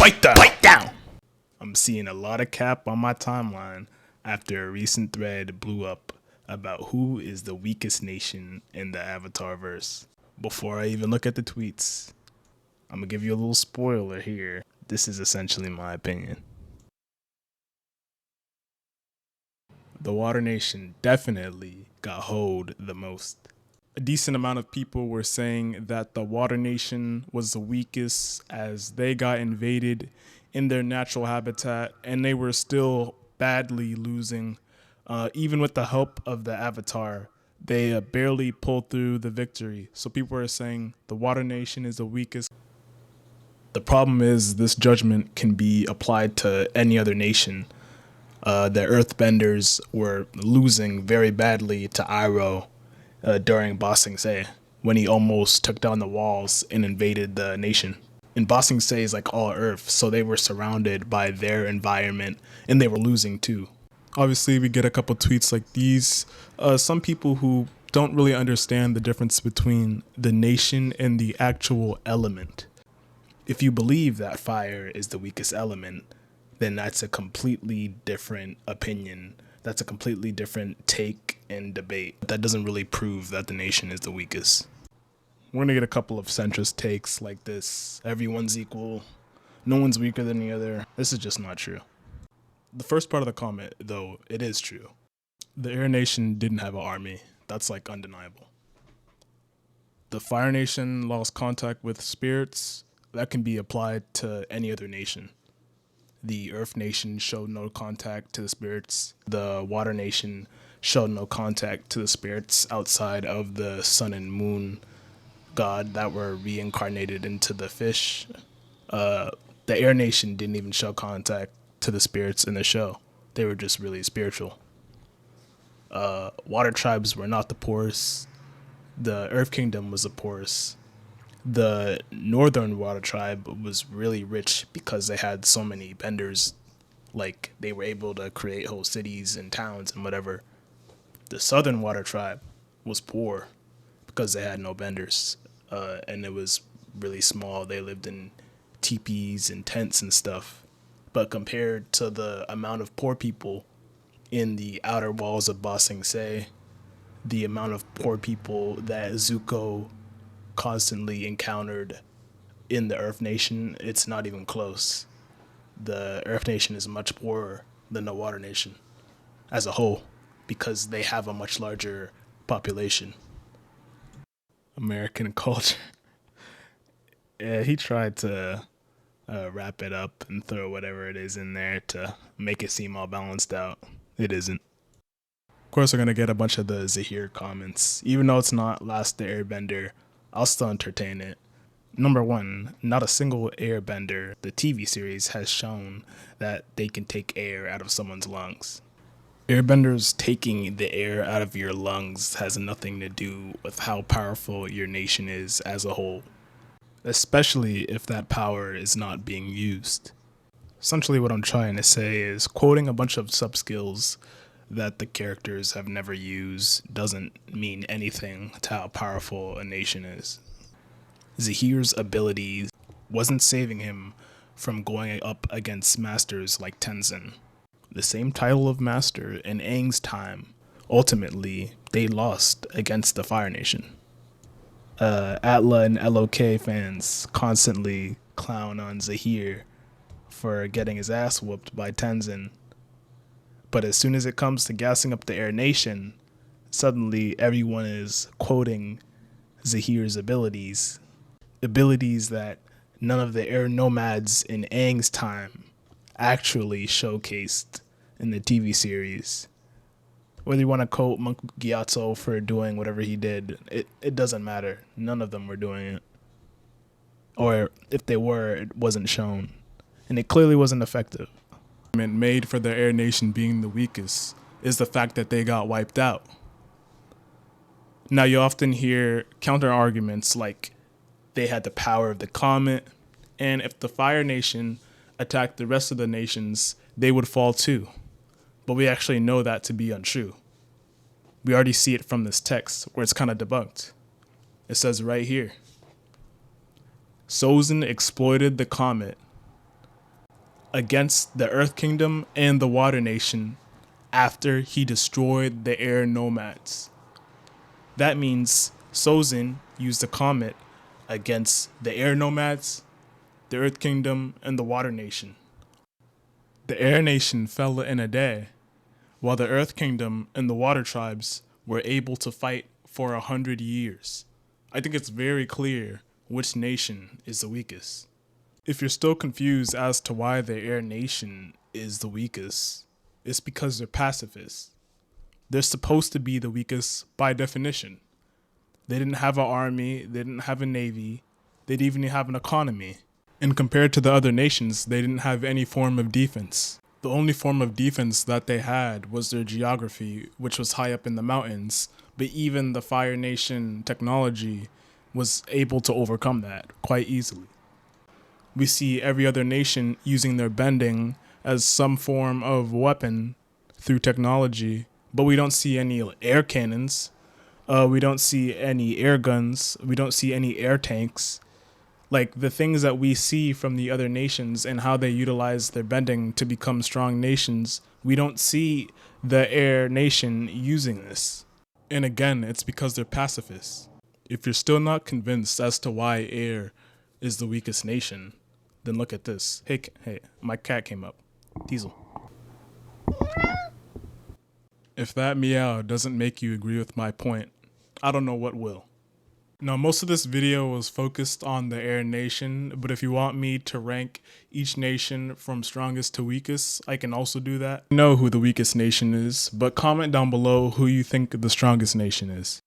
Bite down. Bite down. I'm seeing a lot of cap on my timeline after a recent thread blew up about who is the weakest nation in the Avatar verse. Before I even look at the tweets, I'm gonna give you a little spoiler here. This is essentially my opinion. The Water Nation definitely got hoed the most. A decent amount of people were saying that the Water Nation was the weakest as they got invaded in their natural habitat and they were still badly losing. Even with the help of the Avatar, they barely pulled through the victory. So people are saying the Water Nation is the weakest. The problem is this judgment can be applied to any other nation. The Earthbenders were losing very badly to Iroh during Ba Sing Se when he almost took down the walls and invaded the nation. And Ba Sing Se is like all Earth, so they were surrounded by their environment and they were losing too. Obviously, we get a couple tweets like these. Some people who don't really understand the difference between the nation and the actual element. If you believe that fire is the weakest element, then that's a completely different opinion. That's a completely different take and debate. That doesn't really prove that the nation is the weakest. We're gonna get a couple of centrist takes like this. Everyone's equal. No one's weaker than the other. This is just not true. The first part of the comment, though, it is true. The Air Nation didn't have an army. That's like undeniable. The Fire Nation lost contact with spirits. That can be applied to any other nation. The Earth Nation showed no contact to the spirits. The Water Nation showed no contact to the spirits outside of the Sun and Moon god that were reincarnated into the fish. The Air Nation didn't even show contact to the spirits in the show. They were just really spiritual. Water tribes were not the poorest. The Earth Kingdom was the poorest. The Northern Water Tribe was really rich because they had so many benders. Like, they were able to create whole cities and towns and whatever. The Southern Water Tribe was poor because they had no benders. And it was really small. They lived in teepees and tents and stuff. But compared to the amount of poor people in the outer walls of Ba Sing Se, the amount of poor people that Zuko constantly encountered in the Earth Nation, it's not even close. The Earth Nation is much poorer than the Water Nation as a whole because they have a much larger population. American culture. Yeah, he tried to wrap it up and throw whatever it is in there to make it seem all balanced out. It isn't. Of course, we're going to get a bunch of the Zaheer comments. Even though it's not Last the Airbender, I'll still entertain it. Number one, not a single Airbender, the TV series, has shown that they can take air out of someone's lungs. Airbenders taking the air out of your lungs has nothing to do with how powerful your nation is as a whole, especially if that power is not being used. Essentially what I'm trying to say is quoting a bunch of sub-skills that the characters have never used doesn't mean anything to how powerful a nation is. Zaheer's abilities wasn't saving him from going up against masters like Tenzin. The same title of master in Aang's time, ultimately, they lost against the Fire Nation. Atla and LOK fans constantly clown on Zaheer for getting his ass whooped by Tenzin. But as soon as it comes to gassing up the Air Nation, suddenly everyone is quoting Zaheer's abilities. Abilities that none of the Air Nomads in Aang's time actually showcased in the TV series. Whether you want to quote Monk Gyatso for doing whatever he did, it doesn't matter. None of them were doing it. Or if they were, it wasn't shown. And it clearly wasn't effective. Made for the Air Nation being the weakest is the fact that they got wiped out. Now you often hear counter arguments like they had the power of the comet, and if the Fire Nation attacked the rest of the nations, they would fall too. But we actually know that to be untrue. We already see it from this text where it's kind of debunked. It says right here, Sozin exploited the comet against the Earth Kingdom and the Water Nation after he destroyed the air nomads. That means Sozin used a comet against the air nomads, the Earth Kingdom, and the Water Nation. The Air Nation fell in a day, while the Earth Kingdom and the Water Tribes were able to fight for 100 years. I think it's very clear which nation is the weakest. If you're still confused as to why the Air Nation is the weakest, it's because they're pacifists. They're supposed to be the weakest by definition. They didn't have an army, they didn't have a navy, they didn't even have an economy. And compared to the other nations, they didn't have any form of defense. The only form of defense that they had was their geography, which was high up in the mountains, but even the Fire Nation technology was able to overcome that quite easily. We see every other nation using their bending as some form of weapon through technology, but we don't see any air cannons, we don't see any air guns, we don't see any air tanks. Like the things that we see from the other nations and how they utilize their bending to become strong nations, we don't see the Air Nation using this. And again, it's because they're pacifists. If you're still not convinced as to why Air is the weakest nation, then look at this. Hey, my cat came up. Diesel. If that meow doesn't make you agree with my point, I don't know what will. Now, most of this video was focused on the Air Nation, but if you want me to rank each nation from strongest to weakest, I can also do that. I know who the weakest nation is, but comment down below who you think the strongest nation is.